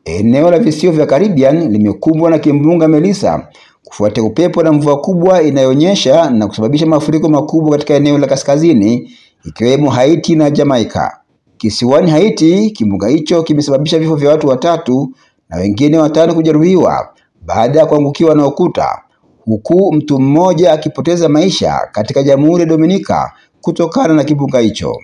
Eneo la visiwa vya Caribbean limekumbwa na kimbunga Melissa kufuatia upepo na mvua kubwa inayonyesha na kusababisha mafuriko makubwa katika eneo la kaskazini ikiwemo Haiti na Jamaica. Kisiwani Haiti, kimbunga hicho kimesababisha vifo vya watu 3 na wengine 5 kujeruhiwa baada ya kuangukiwa na ukuta, huku mtu mmoja akipoteza maisha katika Jamhuri ya Dominica kutokana na kimbunga hicho.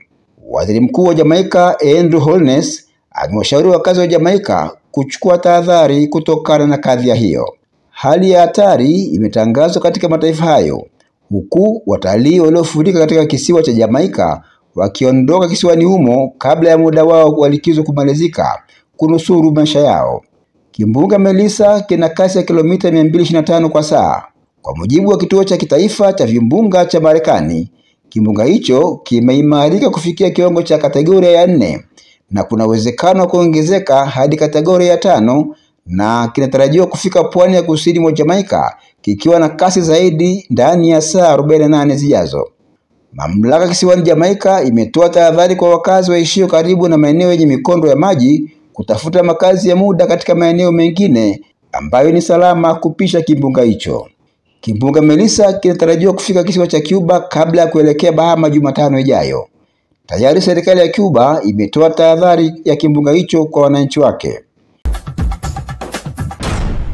Waziri Mkuu wa Jamaica Andrew Holness amewashauri wakazi wa Jamaica kuchukua tahadhari kutokana na kadhia hiyo. Hali ya hatari imetangazwa katika mataifa hayo, huku watalii waliofurika katika kisiwa cha Jamaica wakiondoka kisiwani humo kabla ya muda wao wa likizo kumalizika kunusuru maisha yao. Kimbunga Melissa kina kasi ya kilomita 225 kwa saa. Kwa mujibu wa kituo cha kitaifa cha vimbunga cha Marekani, kimbunga hicho kimeimarika kufikia kiwango cha kategoria ya 4 na kuna uwezekano wa kuongezeka hadi kategoria ya 5 na kinatarajiwa kufika pwani ya kusini mwa Jamaica kikiwa na kasi zaidi ndani ya saa 48 zijazo. Mamlaka kisiwani Jamaica imetoa tahadhari kwa wakazi waishio karibu na maeneo yenye mikondo ya maji kutafuta makazi ya muda katika maeneo mengine ambayo ni salama kupisha kimbunga hicho. Kimbunga Melissa kinatarajiwa kufika kisiwa cha Cuba kabla ya kuelekea Bahama Jumatano ijayo. Tayari serikali ya Cuba imetoa tahadhari ya kimbunga hicho kwa wananchi wake.